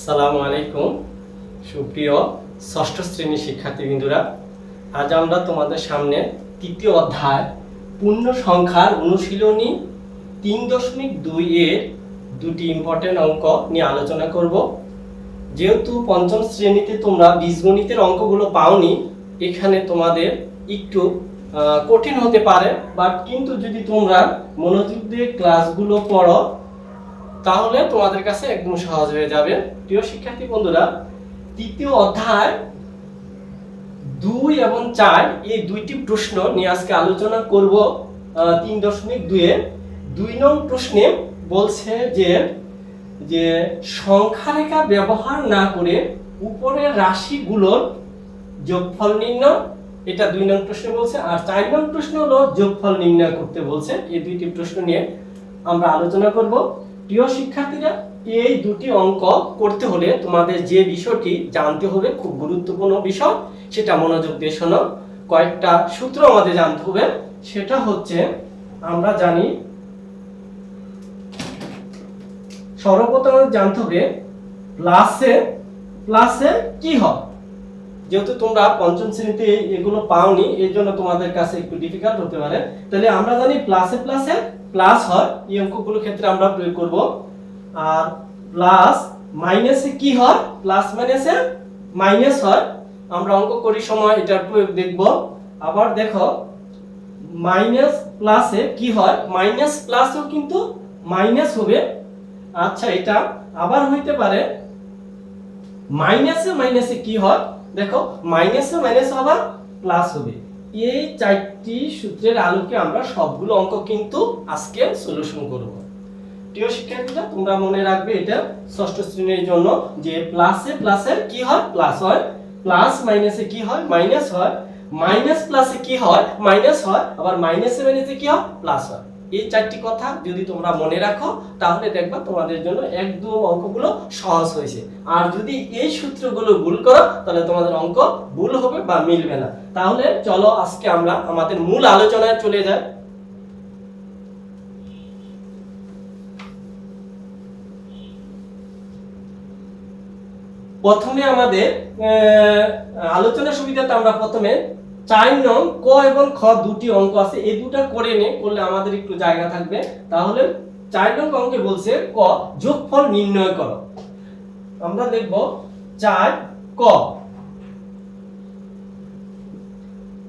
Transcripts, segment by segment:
আসসালামু আলাইকুম সুপ্রিয় ষষ্ঠ শ্রেণীর শিক্ষার্থীবৃন্দরা, আজ আমরা তোমাদের সামনে তৃতীয় অধ্যায় পূর্ণ সংখ্যার অনুশীলনী 3.2 এর দুটি ইম্পর্টেন্ট অঙ্ক নিয়ে আলোচনা করব। যেহেতু পঞ্চম শ্রেণীতে তোমরা বীজগণিতের অঙ্কগুলো পাওনি, এখানে তোমাদের একটু কঠিন হতে পারে, বাট কিন্তু যদি তোমরা মনোযোগ দিয়ে ক্লাসগুলো পড়ো তাহলে তোমাদের কাছে একদম সহজ হয়ে যাবে। প্রিয় শিক্ষার্থী বন্ধুরা, তৃতীয় অধ্যায় 2 এবং 4 এই দুইটি প্রশ্ন নিয়ে আজকে আলোচনা করব। 3.2 এর 2 নং প্রশ্নে বলছে যে সংখ্যা রেখা ব্যবহার না করে উপরের রাশিগুলোর যোগফল নির্ণয়, এটা 2 নং প্রশ্ন বলছে। আর 4 নং প্রশ্ন হলো যোগফল নির্ণয় করতে বলছে। এই দুইটি প্রশ্ন নিয়ে আমরা আলোচনা করব। প্রিয় শিক্ষার্থীরা, এই দুটি অঙ্ক করতে হলে তোমাদের যে বিষয়টি জানতে হবে, খুব গুরুত্বপূর্ণ বিষয়, সেটা মনোযোগ দিয়ে শোনো। কয়েকটা সূত্র আমাদের জানতে হবে। সেটা হচ্ছে, আমরা জানি সর্বপ্রথম জানতে হবে প্লাসে কি হয়। যেহেতু তোমরা পঞ্চম শ্রেণীতে এগুলো পাওনি, এর জন্য তোমাদের কাছে একটু ডিফিকাল্ট হতে পারে। তাহলে আমরা জানি প্লাসে প্লাস হয়, এই অঙ্কগুলোর ক্ষেত্রে আমরা প্রয়োগ করব। আর প্লাস মাইনাসে কি হয়? প্লাস মাইনাসে মাইনাস হয়। আমরা অঙ্ক করি সময় এটার প্রয়োগ দেখব। আবার দেখো, মাইনাস প্লাসে কি হয়? মাইনাস প্লাসও কিন্তু মাইনাস হবে। আচ্ছা, এটা আবার হইতে পারে মাইনাসে কি হয়? দেখো, মাইনাসে আবার প্লাস হবে। এই চারটি সূত্রের আলোকে আমরা সবগুলো অঙ্ক কিন্তু আজকে সলিউশন করব। প্রিয় শিক্ষার্থীরা, তোমরা মনে রাখবে এটা ষষ্ঠ শ্রেণীর জন্য, যে প্লাসে কি হয়? প্লাস হয়। প্লাস মাইনাসে কি হয়? মাইনাস হয়। মাইনাস প্লাসে কি হয়? মাইনাস হয়। আবার মাইনাসে কি হয়? প্লাস হয়। এই চারটি কথা যদি তোমরা মনে রাখো, তাহলে দেখবা তোমাদের জন্য একদম অঙ্কগুলো সহজ হয়েছে। আর যদি এই সূত্রগুলো ভুল করো, তাহলে তোমাদের অঙ্ক ভুল হবে বা মিলবে না। তাহলে চলো আজকে আমরা আমাদের মূল আলোচনায় চলে যাই। প্রথমে আমাদের আলোচনার সুবিধাতে আমরা প্রথমে 4 নং ক এবং খ দুটি অঙ্ক আছে, এই দুটো করে করলে আমাদের একটু জায়গা থাকবে। তাহলে 4 নং অঙ্কে বলছে ক, যোগফল নির্ণয় করো। আমরা দেখব 4 ক,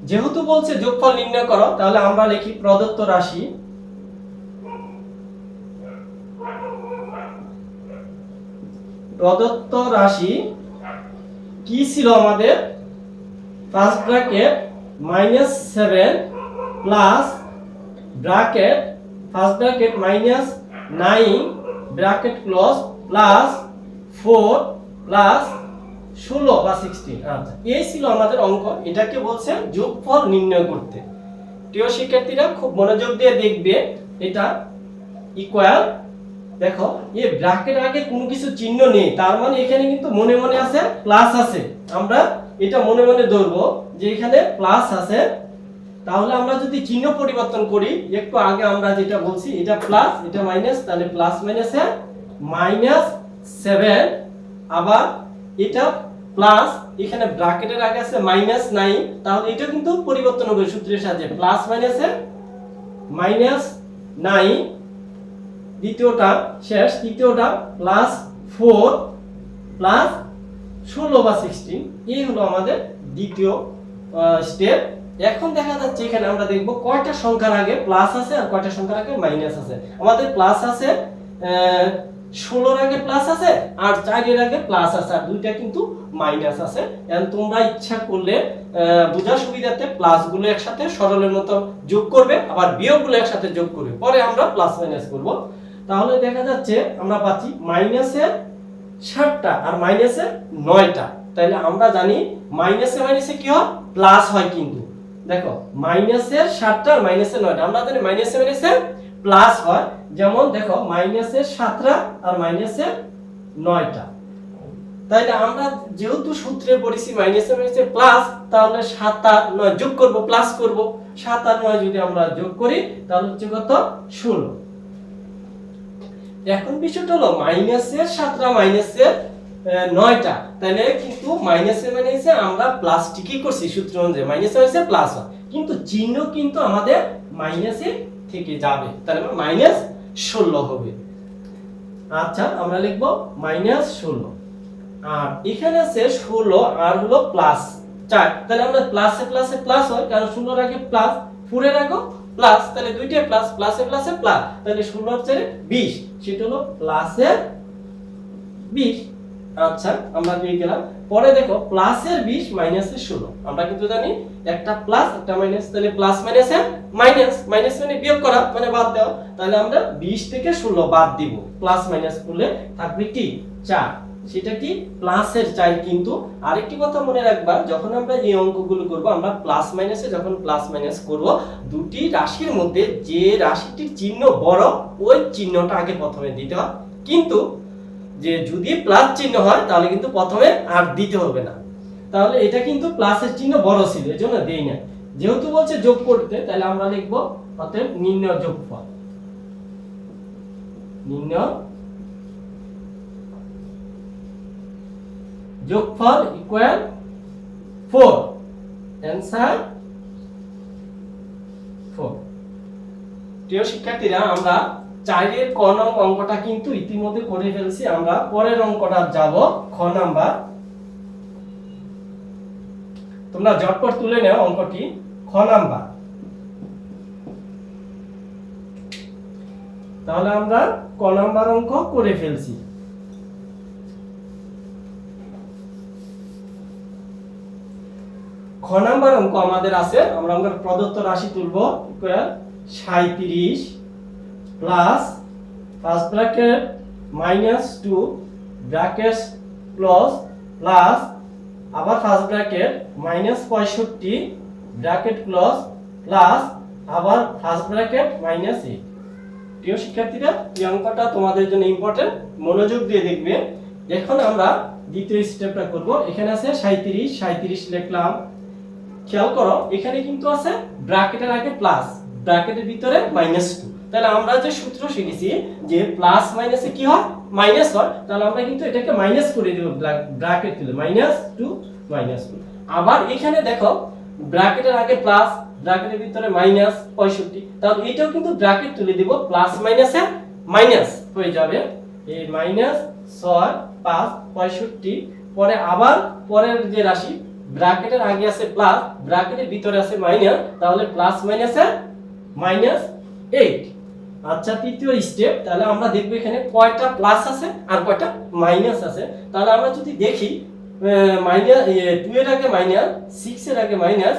যেহেতু বলছে যোগফল নির্ণয় করো, তাহলে আমরা লিখি প্রদত্ত রাশি কি ছিল আমাদের? First bracket -7 plus bracket first bracket -9 bracket close plus 4 plus 16 বা 16। আচ্ছা, এই ছিল আমাদের অঙ্ক। এটাকে বলছে যোগফল নির্ণয় করতে। প্রিয় শিক্ষার্থীরা, খুব মনোযোগ দিয়ে দেখবে। এটা ইকুয়াল, দেখো এই ব্র্যাকেট আগে কোনো কিছু চিহ্ন নেই, তার মানে এখানে কিন্তু মনে মনে আছে প্লাস আছে। আমরা এটা মনে মনে ধরবো যে এখানে প্লাস আছে। তাহলে আমরা যদি চিহ্ন পরিবর্তন করি, একটু আগে আমরা যেটা বলছি, এটা প্লাস এটা মাইনাস, তাহলে প্লাস মাইনাসে -7, আবার এটা প্লাস, এখানে ব্র্যাকেটের আগে আছে -9, তাহলে এটা কিন্তু পরিবর্তন হবে সূত্রের সাহায্যে। প্লাস মাইনাসে -9, দ্বিতীয়টা শেষ, তৃতীয়টা +4 প্লাস 16 বা 16। এই হলো আমাদের দ্বিতীয় স্টেপ। এখন দেখা যাচ্ছে এখানে আমরা দেখব কয়টা সংখ্যার আগে প্লাস আছে আর কয়টা সংখ্যার আগে মাইনাস আছে। আমাদের প্লাস আছে 16 এর আগে প্লাস আছে, আর 4 এর আগে প্লাস আছে, আর দুইটা কিন্তু মাইনাস আছে। এখন তোমরা ইচ্ছা করলে বোঝার সুবিধাতে প্লাসগুলো একসাথে সরলের মতো যোগ করবে, আবার বিয়োগগুলো একসাথে যোগ করবে, পরে আমরা প্লাস মাইনাস করব। তাহলে দেখা যাচ্ছে আমরা পাচ্ছি মাইনাসের 7টা আর মাইনাসের 9টা। তাহলে আমরা জানি মাইনাসে কি হয়? প্লাস হয়। কিন্তু দেখো, মাইনাসের 7টা আর মাইনাসের 9টা, আমরা জানি মাইনাসে প্লাস হয়। যেমন দেখো, মাইনাসের 7টা আর মাইনাসের 9টা। তাইলে আমরা যেহেতু সূত্রে পড়েছি মাইনাসে প্লাস, তাহলে 7 আর 9 যোগ করব, প্লাস করব। 7 আর 9 যদি আমরা যোগ করি, তাহলে হচ্ছে কত? 16। এখন বিষয়টা হলো মাইনাসের 7টা মাইনাসের 9টা, তাহলে কিন্তু মাইনাসে মাইনাসে আমরা প্লাসটি কি করছি সূত্র অনুযায়ী মাইনাসে মাইনাসে প্লাস হয়, কিন্তু চিহ্ন কিন্তু আমাদের মাইনাসে থেকে যাবে, তাহলে -16 হবে। আচ্ছা আমরা লিখব -16, আর এখানে আছে 16 আর হলো প্লাস 4, তাহলে আমরা প্লাসে প্লাসে প্লাস হয়, কারণ 16 এর আগে প্লাস 4 এর আগে প্লাস, তাহলে দুইটা প্লাস, প্লাসে প্লাসে প্লাস, তাহলে 16 হচ্ছে 20, সেটা হলো প্লাসের 20। আচ্ছা আমরা দিয়ে গেলাম। পরে দেখো প্লাসের 20 মাইনাসের 16, আমরা কিন্তু জানি একটা প্লাস একটা মাইনাস, তাহলে প্লাস মাইনাসে মাইনাস, মাইনাস মানে বিয়োগ করা মানে বাদ দেওয়া, তাহলে আমরা 20 থেকে 16 বাদ দিব, প্লাস মাইনাস করলে থাকবে কি 4, সেটা কি প্লাসের 4। কিন্তু আরেকটি কথা মনে রাখবা, যখন আমরা এই অঙ্কগুলো করব, আমরা প্লাস মাইনাসে যখন প্লাস মাইনাস করব, দুটি রাশির মধ্যে যে রাশিটির চিহ্ন বড় ওই চিহ্নটা আগে প্রথমে দিতে হয়, কিন্তু যে যদি প্লাস চিহ্ন হয় তাহলে কিন্তু প্রথমে আর দিতে হবে না। তাহলে এটা কিন্তু প্লাসের চিহ্ন বড় ছিল এজন্য দেই না, যেহেতু বলছে যোগ করতে, তাহলে আমরা লিখব অতএব নির্ণয় যোগফল, নির্ণয় যোগফল ইকুয়াল 4, অ্যানসার 4। প্রিয় শিক্ষার্থীরা, আমরা 4 এর ক নং অঙ্কটা কিন্তু ইতিমধ্যে করে ফেলছি, আমরা পরের অঙ্কটা যাব খ নাম্বার। তোমরা ঝটপট তুলে নাও অঙ্কটি, খ নাম্বার। তাহলে আমরা ক নাম্বার অঙ্ক করে ফেলছি। খ নাম্বার অঙ্ক আমাদের আছে, আমরা প্রদত্ত রাশি তুলব, equal 37 plus first bracket -2 bracket close plus আবার first bracket -65 bracket close plus আবার ফার্স্ট ব্র্যাকেট -8। প্রিয় শিক্ষার্থীরা, এই অঙ্কটা তোমাদের জন্য ইম্পর্টেন্ট, মনোযোগ দিয়ে দেখবে। এখন আমরা দ্বিতীয় স্টেপটা করব। এখানে আছে 37 লিখলাম, খেয়াল করো এখানে কিন্তু আছে ব্র্যাকেটের আগে প্লাস, ব্র্যাকেটের ভিতরে -2, তাহলে আমরা যে সূত্র শিখেছি যে প্লাস মাইনাসে কি হয় মাইনাস হয়, তাহলে আমরা কিন্তু এটাকে মাইনাস করে দেব, ব্র্যাকেট তুলে -2 আবার এখানে দেখো ব্র্যাকেটের আগে প্লাস, ব্র্যাকেটের ভিতরে -65, তাহলে এটাও কিন্তু ব্র্যাকেট তুলে দেব, প্লাস মাইনাসে মাইনাস হয়ে যাবে, এই -6 5 65। পরে আবার পরের যে রাশি ব্র্যাকেটের আগে আছে প্লাস, ব্র্যাকেটের ভিতরে আছে মাইনাস, তাহলে প্লাস মাইনাসে -8। আচ্ছা তৃতীয় স্টেপ, তাহলে আমরা দেখব এখানে কয়টা প্লাস আছে আর কয়টা মাইনাস আছে। তাহলে আমরা যদি দেখি -2 এর আগে মাইনাস, 6 এর আগে মাইনাস,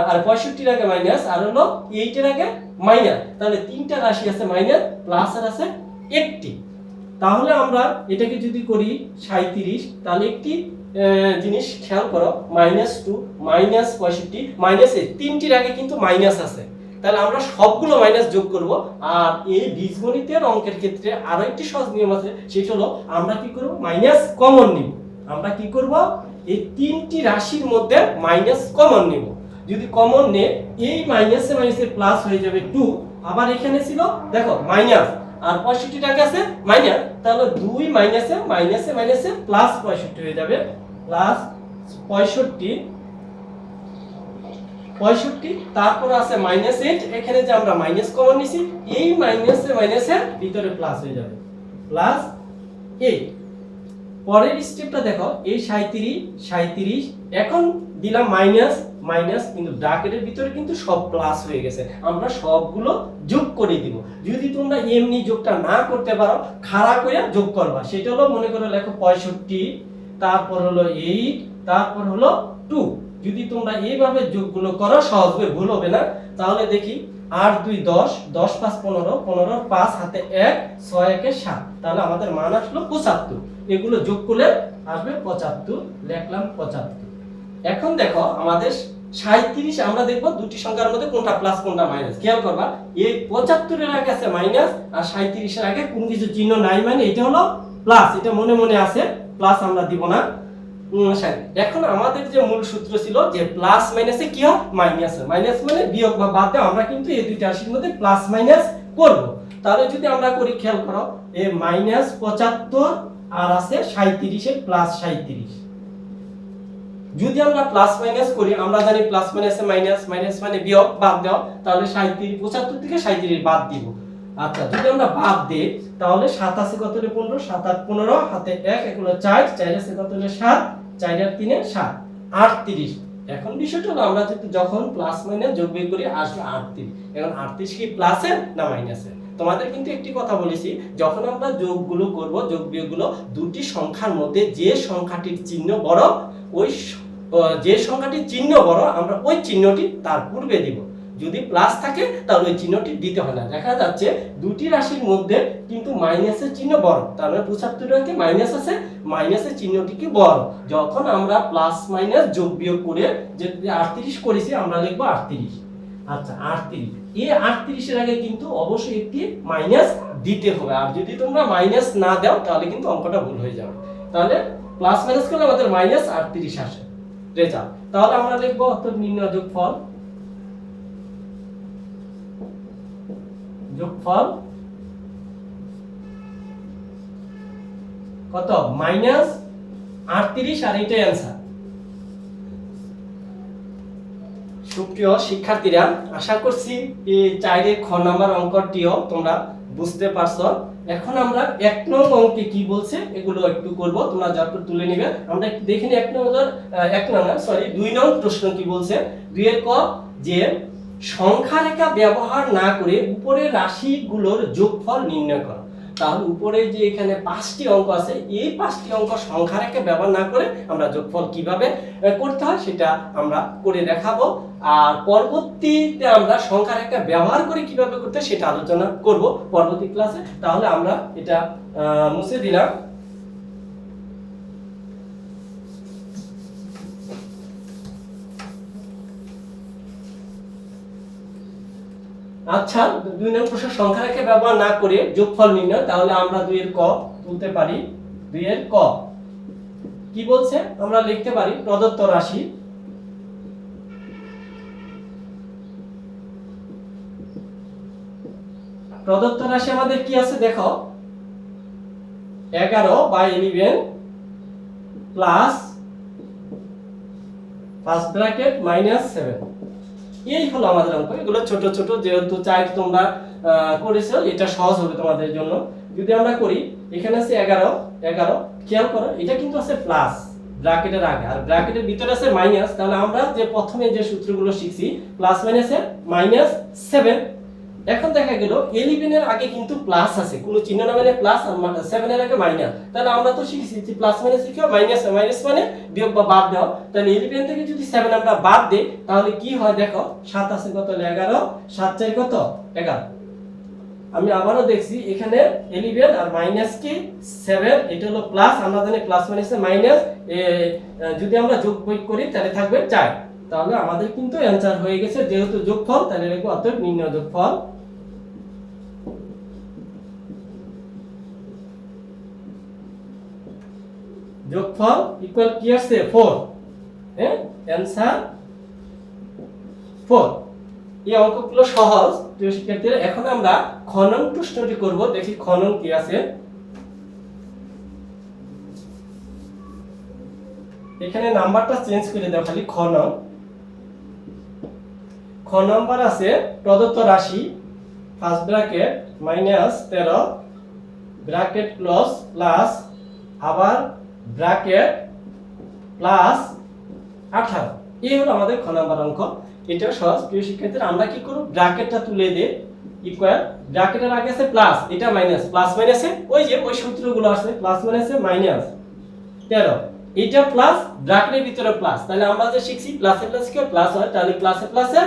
আর 65 এর আগে মাইনাস, আর হলো 8 এর আগে মাইনাস, তাহলে তিনটা রাশি আছে মাইনাস, প্লাস আর আছে একটি। তাহলে আমরা এটাকে যদি করি 37, তাহলে একটি জিনিস খেয়াল করো, -2 -65 -8, তিনটির আগে কিন্তু মাইনাস আছে, তাহলে আমরা সবগুলো মাইনাস যোগ করব। আর এই বীজগণিতের অঙ্কের ক্ষেত্রে আরো একটি সহজ নিয়ম আছে, সেটা হলো আমরা কি করব মাইনাস কমন নিব। আমরা কি করব এই তিনটি রাশির মধ্যে মাইনাস কমন নিব, যদি কমন নে এই মাইনাসে মাইনাসে প্লাস হয়ে যাবে 2, আবার এখানে ছিল দেখো মাইনাস আর 65 টাকা আছে মাইনাস, তাহলে 2 মাইনাসে মাইনাসে মাইনাসে প্লাস 65 হয়ে যাবে, প্লাস 65, তারপর আছে -8, এখানে যে আমরা মাইনাস কমন নিছি, এই মাইনাসে মাইনাসের ভিতরে প্লাস হয়ে যাবে, +8। পরের স্টেপটা দেখো, এই 37 এখন দিলাম মাইনাস মাইনাস, কিন্তু ব্র্যাকেটের ভিতরে কিন্তু সব প্লাস হয়ে গেছে, আমরা সবগুলো যোগ করে দিব। যদি তোমরা এমনি যোগটা না করতে পারো, খাড়া করে যোগ করবা, সেটা হলো মনে করে লেখো 65, তারপর হলো 8, তারপর হলো 2। যদি তোমরা এইভাবে যোগগুলো করো সহজ হবে, ভুল হবে না। তাহলে দেখি 8 2 10, 10 5 15, 15 5 হাতে 1, 6 1 7, তাহলে আমাদের মান আসলো 75। এগুলো যোগ করলে আসবে 75, লিখলাম 75। এখন দেখো আমাদের 37, আমরা দেখব দুটি সংখ্যার মধ্যে কোনটা প্লাস কোনটা মাইনাস। খেয়াল করবা এই 75 এর আগে আছে মাইনাস, আর 37 এর আগে কোনো কিছু চিহ্ন নাই, মানে এটা হলো প্লাস, এটা মনে মনে আছে, প্লাস আমরা দিব না। এখন আমাদের যে মূল সূত্র ছিল যে প্লাস মাইনাসে কি হয় মাইনাস, মাইনাস মানে বিয়োগ বা বাদ দেওয়া, আমরা কিন্তু এই দুইটা রাশির মধ্যে প্লাস মাইনাস করব। তাহলে যদি আমরা করি, খেয়াল করো এই -75 আর আছে 37 এর প্লাস 37। যদি আমরা প্লাস মাইনাস করি, আমরা জানি প্লাস মাইনাসে মাইনাস, মাইনাস মানে বিয়োগ, বাদ দাও, তাহলে 37 75 থেকে 37 বাদ দিব। আচ্ছা, যদি আমরা বাদ দেই তাহলে 7 আছে কত হলো 15, 7 আর 15 হাতে 1 1 হলো 4, 4 আছে কত হলো 7, 4 আর 3 7 38। এখন বিষয়টা হলো আমরা যখন প্লাস মাইনাস যোগ বিয়োগ করি আসবে 38। এখন 38 কি প্লাসে না মাইনাসে? তোমাদের কিন্তু একটি কথা বলেছি, যখন আমরা যোগগুলো করব, যোগ বিয়োগগুলো, দুটি সংখ্যার মধ্যে যে সংখ্যাটির চিহ্ন বড়, ওই যে সংখ্যাটির চিহ্ন বড় আমরা ওই চিহ্নটি তার পূর্বে দিব। যদি প্লাস থাকে তাহলে ওই চিহ্নটি দিতে হয় না। দেখা যাচ্ছে দুটি রাশির মধ্যে কিন্তু মাইনাসের চিহ্ন বড়, তার মানে 75 টাকে মাইনাস আছে, মাইনাসের চিহ্নটি কি বড়। যখন আমরা প্লাস মাইনাস যোগ বিয়োগ করে যে 38 করেছি আমরা লিখব 38। আচ্ছা 38, এই 38 এর আগে কিন্তু অবশ্যই একটি মাইনাস দিতে হবে। আর যদি তোমরা মাইনাস না দাও তাহলে কিন্তু অঙ্কটা ভুল হয়ে যাবে। তাহলে প্লাস মাইনাস করলে আমাদের মাইনাস 38 আসে রেজাল্ট। তাহলে আমরা লিখব অর্থাৎ নির্ণয় যোগফল, যোগফল কত মাইনাস 38, আর এটাই অ্যানসার। সুপ্রিয় শিক্ষার্থীরা, আশা করছি এই 4 খ নাম্বার অঙ্কটিও তোমরা বুঝতে পারছো। এখন আমরা 1 নং অঙ্কে কি বলছে এগুলো একটু করব, তোমরা যতটুকু তুলে নিবে। আমরা একটু দেখে নিই 2 নং প্রশ্ন কি বলছে। 2 এর ক, যে সংখ্যা রেখা ব্যবহার না করে উপরের রাশিগুলোর যোগফল নির্ণয় করো। তাহলে উপরে যে এখানে 5টি অঙ্ক আছে, এই 5টি অঙ্ক সংখ্যা রেখা ব্যবহার না করে আমরা যোগফল কিভাবে করতে হয় সেটা আমরা করে দেখাবো। আর পরবর্তীতে আমরা সংখ্যা রেখা ব্যবহার করে কিভাবে করতে হয় সেটা আলোচনা করব পরবর্তী ক্লাসে। তাহলে আমরা এটা মুছে দিলাম। আচ্ছা, 2 নং প্রশ্ন সংখ্যা রেখা ব্যবহার না করে যোগফল নির্ণয়। তাহলে আমরা 2 এর ক তুলতে পারি। 2 এর ক কি বলছে আমরা লিখতে পারি, প্রদত্ত রাশি, প্রদত্ত রাশি আমাদের কি আছে দেখো, 11/11 প্লাস ফার্স্ট ব্র্যাকেট -7। এই হলো আমাদের অঙ্ক। এগুলো ছোট ছোট, যেহেতু 4 তোমরা করেছো এটা সহজ হবে তোমাদের জন্য। যদি আমরা করি, এখানে আছে 11, খেয়াল করো এটা কিন্তু আছে প্লাস ব্র্যাকেটের আগে, আর ব্র্যাকেটের ভিতরে আছে মাইনাস। তাহলে আমরা যে প্রথমে যে সূত্রগুলো শিখছি প্লাস মাইনাসে -7, এখন দেখা গেল 11 এর আগে কিন্তু প্লাস আছে, কোনো চিহ্ন না মানে প্লাস, আর 7 এর আগে মাইনাস। তাহলে আমরা তো শিখেছি যে প্লাস মাইনাস কি হয়, মাইনাস, মাইনাস মানে বিয়োগ বা বাদ দাও। তাহলে 11 থেকে যদি 7 আমরা বাদ দেই তাহলে কি হয় দেখো, 7 আছে কত 11, 7 4 কত 11। আমি আবারও দেখছি এখানে 11 আর মাইনাস কি 7, এটা হলো প্লাস, আমরা জানি প্লাস মাইনাসে মাইনাস, যদি আমরা যোগ বিয়োগ করি তাহলে থাকবে 4। তাহলে আমাদের কিন্তু অ্যানসার হয়ে গেছে, যেহেতু যোগফল তাহলে লিখব অতএব নির্ণয় যোগফল। যোগফল ইকুয়াল কি আসছে 4, হ্যাঁ অ্যানসার 4। এই অঙ্কগুলো সহজ প্রিয় শিক্ষার্থীরা। এখন আমরা খ নং প্রশ্নটি করব, দেখি খ নং কি আছে। এখানে নাম্বারটা চেঞ্জ করে দাও খালি, খ নং। খ নাম্বার আছে প্রদত্ত রাশি first bracket -13 bracket close plus আবার ব্র্যাকেট প্লাস 18। এই হলো আমাদের খ নাম্বার অঙ্ক। এটা সহজ প্রিয় শিক্ষার্থীরা। আমরা কি করব, ব্র্যাকেটটা তুলে দে, ইকুয়াল, ব্র্যাকেটের আগে আছে প্লাস, এটা মাইনাস, প্লাস মাইনাসে ওই সূত্রগুলো আছে, প্লাস মাইনাসে -13, এটা প্লাস, ব্র্যাকেটের ভিতরে প্লাস। তাহলে আমরা যে শিখছি প্লাসে প্লাস কি প্লাস হয়, তাহলে প্লাসে প্লাসে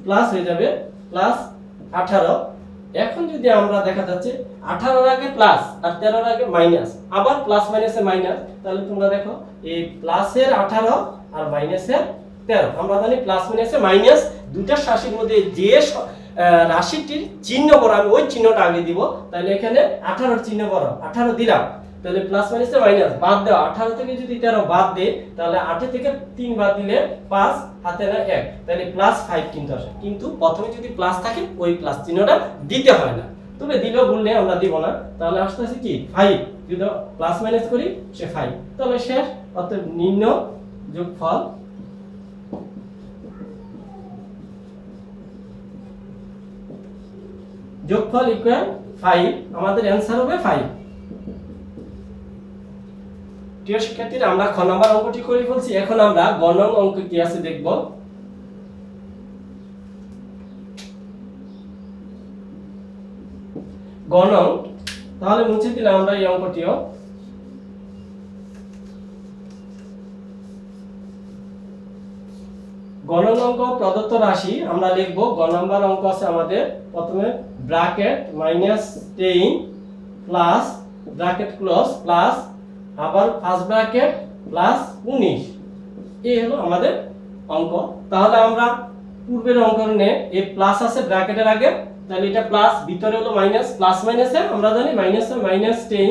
প্লাস হয়ে যাবে প্লাস 18। এখন যদি আমরা দেখা যাচ্ছে 18 এর আগে প্লাস আর 13 এর আগে মাইনাস, আবার প্লাস মাইনাসে মাইনাস, তাহলে তোমরা দেখো এই প্লাসের 18 আর মাইনাসের 13। আমরা জানি প্লাস মাইনাসে মাইনাস, দুটা রাশির মধ্যে যে রাশিটির চিহ্ন বড় আমি ওই চিহ্নটা আগে দিব। তাহলে এখানে 18 এর চিহ্ন বড়, 18 দিলাম, তাহলে প্লাস মাইনাসে মাইনাস, বাদ দাও, 18 থেকে যদি 13 বাদ দেই তাহলে 8 থেকে 3 বাদ দিলে 5, হাতে না 1, তাহলে +5 কিন্তু আসে। কিন্তু প্রথমে যদি প্লাস থাকে ওই প্লাস চিহ্নটা দিতে হয় না। তবে দিলেও ভুল নেই, আমরা দিব না। তাহলে আসতে আছে কি 5, যদি প্লাস মাইনাস করি সে 5, তবে শেষ অর্থাৎ নিম্ন যোগফল ইকুয়াল 5, আমাদের অ্যান্সার হবে 5। প্রিয় শিক্ষার্থীরা, আমরা খ নাম্বার অঙ্কটি করে ফেলছি। এখন আমরা গ নং অঙ্ক কি আছে দেখব। গ নং, তাহলে মুছে দিলাম আমরা এই অঙ্কটিও। গ নং অঙ্ক প্রদত্ত রাশি আমরা লিখব। গ নাম্বার অঙ্ক আছে আমাদের প্রথমে bracket -10 plus bracket close plus আবার ফার্স্ট ব্র্যাকেট প্লাস 19, এই হলো আমাদের অঙ্ক। তাহলে আমরা পূর্বের অঙ্কনে এই প্লাস আছে ব্র্যাকেটের আগে, তাহলে এটা প্লাস, ভিতরে হলো মাইনাস, প্লাস মাইনাসে আমরা জানি মাইনাসে -10,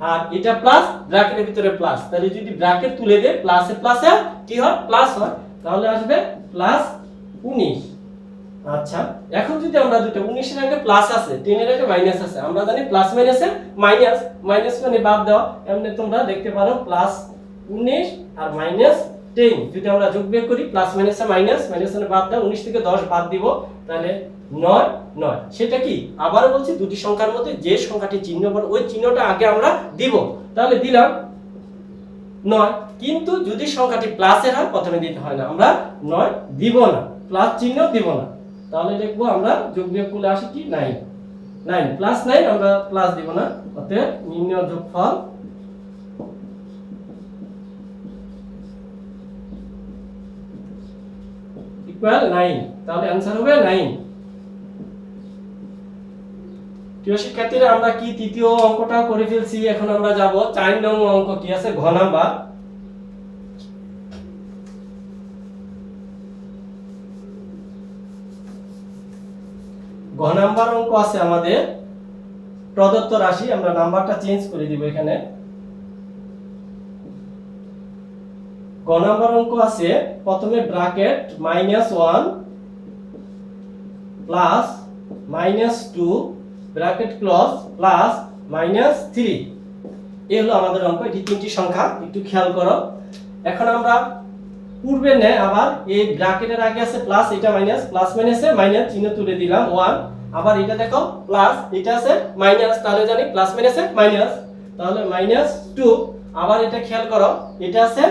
আর এটা প্লাস ব্র্যাকেটের ভিতরে প্লাস, তাহলে যদি ব্র্যাকেট তুলে দেই প্লাসে প্লাসে কি হয় প্লাস হয়, তাহলে আসবে প্লাস 19। আচ্ছা, এখন যদি আমরা দুটো 19 এর আগে প্লাস আছে, 10 এর আগে মাইনাস আছে, আমরা জানি প্লাস মাইনাসে মাইনাস, মাইনাস মানে বাদ দাও, এমনি তোমরা দেখতে পারো প্লাস 19 আর -10 যদি আমরা যোগ বিয়োগ করি, প্লাস মাইনাসে মাইনাস, মাইনাস মানে বাদ দাও, 19 থেকে 10 বাদ দিব, তাহলে 9 9। সেটা কি আবার বলছি, দুটি সংখ্যার মধ্যে যে সংখ্যাটি চিহ্ন পড়ে ওই চিহ্নটা আগে আমরা দিব, তাহলে দিলাম 9। কিন্তু যদি সংখ্যাটি প্লাসের হয় প্রথমে দিতে হয় না, আমরা 9 দিব না, প্লাস চিহ্ন দিব না, তাহলে দেখবো আমরা যোগ বিয়োগ করলে আসে কি 9 9 প্লাস 9, আমরা প্লাস দিব না, অতএব নিম্ন যোগফল ইকুয়াল 9, তাহলে आंसर হবে 9। প্রিয় শিক্ষার্থীরা, আমরা কি তৃতীয় অঙ্কটা করে ফেলছি। এখন আমরা যাব 4 নং অঙ্ক কি আছে ঘ নাম্বার। ঘ নাম্বার অঙ্ক আছে আমাদের প্রদত্ত রাশি, আমরা নাম্বারটা চেঞ্জ করে দিব এখানে। গ নাম্বার অঙ্ক আছে প্রথমে bracket -1 plus -2 bracket close plus -3, এই হলো আমাদের অঙ্ক। এটি তিনটি সংখ্যা, একটু খেয়াল করো। এখন আমরা পূর্বে নেয় আবার এই ব্র্যাকেটের আগে আছে প্লাস, এটা মাইনাস, প্লাস মাইনাসে মাইনাস চিহ্ন তুলে দিলাম 1, আবার এটা দেখো প্লাস, এটা আছে মাইনাস, তাহলে জানি প্লাস মাইনাসে মাইনাস, তাহলে -2, আবার এটা খেয়াল করো, এটা আছে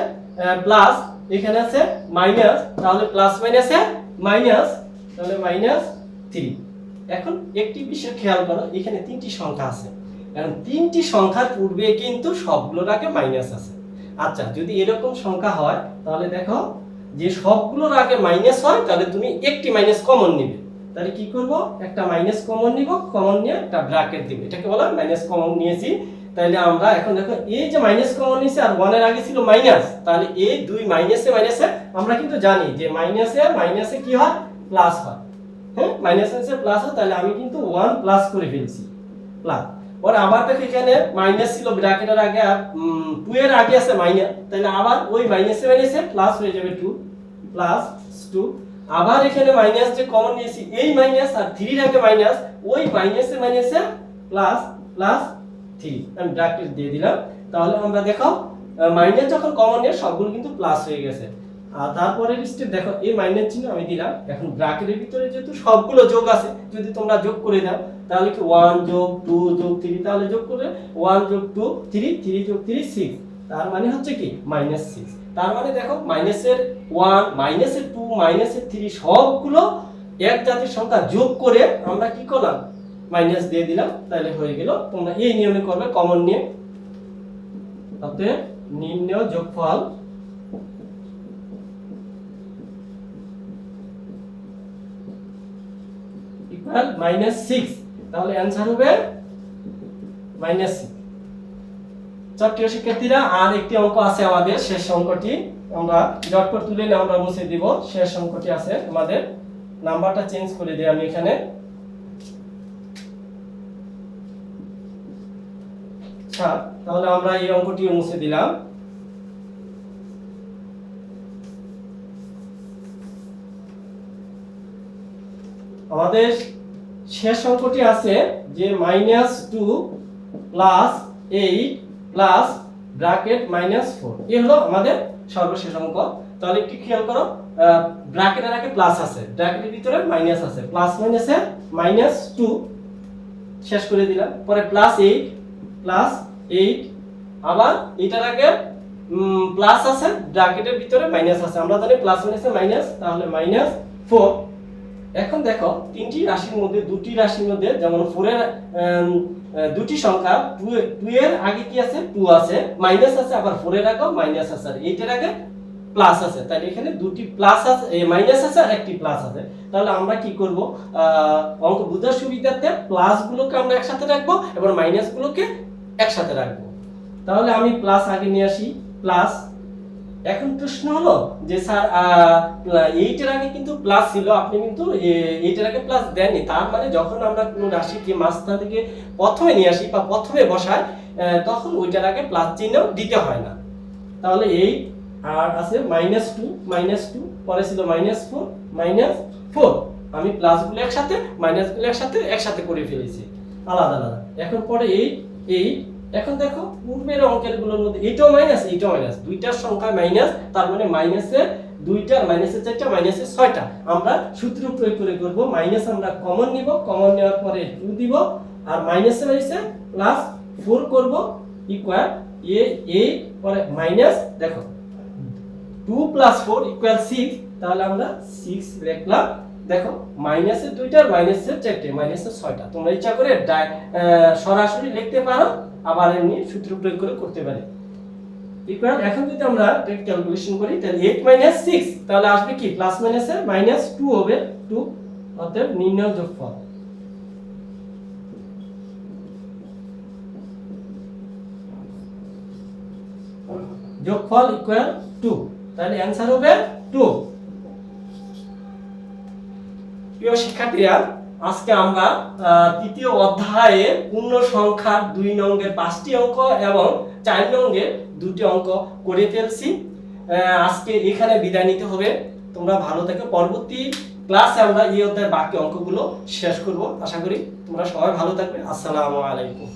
প্লাস, এখানে আছে মাইনাস, তাহলে প্লাস মাইনাসে মাইনাস, তাহলে -3। এখন একটি বিষয় খেয়াল করো, এখানে তিনটি সংখ্যা আছে, কারণ তিনটি সংখ্যার পূর্বে কিন্তু সবগুলোর আগে মাইনাস আছে। আচ্ছা, যদি এরকম সংখ্যা হয় তাহলে দেখো যে সবগুলোর আগে মাইনাস হয়, তাহলে তুমি একটি মাইনাস কমন নিবে। তাহলে কি করব, একটা মাইনাস কমন নিব, কমন নিয়ে একটা ব্র্যাকেট দিব, এটাকে বলা মাইনাস কমন নিয়েছি। তাহলে আমরা এখন দেখো এই যে মাইনাস কমন নিয়েছি আর 1 এর আগে ছিল মাইনাস, তাহলে এই দুই মাইনাসে মাইনাসে আমরা কিন্তু জানি যে মাইনাসে মাইনাসে কি হয় প্লাস হয়। হ্যাঁ, মাইনাসে প্লাস হয়, তাহলে আমি কিন্তু 1 প্লাস করে ফেলছি প্লাস। ওর আবার দেখো এখানে মাইনাস ছিল ব্র্যাকেটের আগে, আর 2 এর আগে আছে মাইনাস, তাহলে আবার ওই মাইনাসে মাইনাসে প্লাস হয়ে যাবে 2 প্লাস 2। আবার এখানে মাইনাস যে কমন নিয়েছি এই মাইনাস, আর 3 এর আগে মাইনাস, ওই মাইনাসে মাইনাসে প্লাস প্লাস 3, আমি ব্র্যাকেট দিয়ে দিলাম। তাহলে আমরা দেখো মাইনাস যখন কমন নিয়ে সবগুলো কিন্তু প্লাস হয়ে গেছে। আর তারপরে স্টেপ দেখো এই মাইনাস চিহ্ন আমি দিলাম, এখন ব্র্যাকেটের ভিতরে যেহেতু সবগুলো যোগ আছে, যদি তোমরা যোগ করে দাও তাহলে কি 1 যোগ 2 যোগ 3, তাহলে যোগ করে 1 যোগ 2 3, 3 যোগ 3 6, তার মানে হচ্ছে কি -6। তার মানে দেখো মাইনাসের 1 মাইনাসের 2 মাইনাসের 3 সবগুলো এক জাতির সংখ্যা যোগ করে আমরা কি করলাম মাইনাস দিয়ে দিলাম, তাহলে হয়ে গেল। তোমরা এই নিয়মে করবে কমন নিয়ে, অতএব নিম্ন যোগফল ইকুয়াল -6, তাহলে आंसर হবে -6। প্রিয় শিক্ষার্থীরা, আর একটি অঙ্ক আছে আমাদের, শেষ অঙ্কটি আমরা ঝটপট তুলে নিয়ে আমরা মুছে দিব। শেষ অঙ্কটি আছে আমাদের, নাম্বারটা চেঞ্জ করে দিই আমি এখানে। আচ্ছা, তাহলে আমরা এই অঙ্কটিও মুছে দিলাম। আমাদের শেষ অঙ্কটি আছে যে -2 + 8 প্লাস ব্র্যাকেট -4, এই হলো আমাদের সর্বশেষ অঙ্ক। তাহলে একটু খেয়াল করো, ব্র্যাকেটের আগে প্লাস আছে, ব্র্যাকেটের ভিতরে মাইনাস আছে, প্লাস মাইনাসে -2 শেষ করে দিলাম, পরে +8 আবার এটার আগে প্লাস আছে, ব্র্যাকেটের ভিতরে মাইনাস আছে, আমরা জানি প্লাস মাইনাসে মাইনাস, তাহলে -4। এখন দেখো তিনটি রাশির মধ্যে দুটি রাশির মধ্যে যেমন 4 এর দুটি সংখ্যা 2 এর আগে কি আছে 2 আছে, মাইনাস আছে, আবার 4 এর আগেও মাইনাস আছে, আর 8 এর আগে প্লাস আছে, তাহলে এখানে দুটি প্লাস আছে, মাইনাস আছে আর একটি প্লাস আছে। তাহলে আমরা কি করব, অঙ্ক বোঝার সুবিধার্থে প্লাস গুলোকে আমরা একসাথে রাখবো এবং মাইনাস গুলোকে একসাথে রাখবো। তাহলে আমি প্লাস আগে নিয়ে আসি, প্লাস। এখন প্রশ্ন হলো যে স্যার 8 এর আগে কিন্তু প্লাস ছিল, আপনি কিন্তু 8 এর আগে প্লাস দেননি, তার মানে যখন আমরা কোনো রাশিকে মাঝখান থেকে প্রথমে নিয়ে আসি বা প্রথমে বসাই, তখন ওইটার আগে প্লাস চিহ্ন দিতে হয় না। তাহলে 8 আর আছে -2 পরে ছিল -4 আমি প্লাসগুলো একসাথে মাইনাসগুলো একসাথে করে ফেলেছি আলাদা আলাদা। এখন পরে 8 এখন দেখো পূর্বের অঙ্কের গুলোর মধ্যে এইটাও মাইনাস দুইটার সংখ্যা মাইনাস, তার মানে মাইনাসে 2টা মাইনাসে 4টা মাইনাসে 6টা। আমরা সূত্র প্রয়োগ করে করব, মাইনাস আমরা কমন নিব, কমন নেওয়ার পরে 2 দিব, আর মাইনাসে +4 করব ইকুয়াল এ পরে মাইনাস, দেখো 2 + 4 = 6, তাহলে আমরা 6 লিখলাম। দেখো মাইনাসের 2টা মাইনাসের 4টে মাইনাসের 6টা, তোমরা ইচ্ছা করে সরাসরি লিখতে পারো, আবার এমনি সূত্র প্রয়োগ করে করতে পারে ইকুয়াল। এখন যদি আমরা ক্যালকুলেশন করি তাহলে 8 - 6, তাহলে আসবে কি প্লাস মাইনাসের -2 হবে 2, অতএব নির্ণয় যোগফল ইকুয়াল 2, তাহলে অ্যানসার হবে 2। প্রিয় শিক্ষার্থীরা, আজকে আমরা তৃতীয় অধ্যায়ে পূর্ণ সংখ্যার 2 নংয়ের 5টি অঙ্ক এবং 4 নংয়ের 2টি অঙ্ক করে ফেলছি। আজকে এখানে বিদায় নিতে হবে, তোমরা ভালো থেকো। পরবর্তী ক্লাসে আমরা এই অধ্যায়ের বাকি অঙ্কগুলো শেষ করব। আশা করি তোমরা সবাই ভালো থাকবে। আসসালামু আলাইকুম।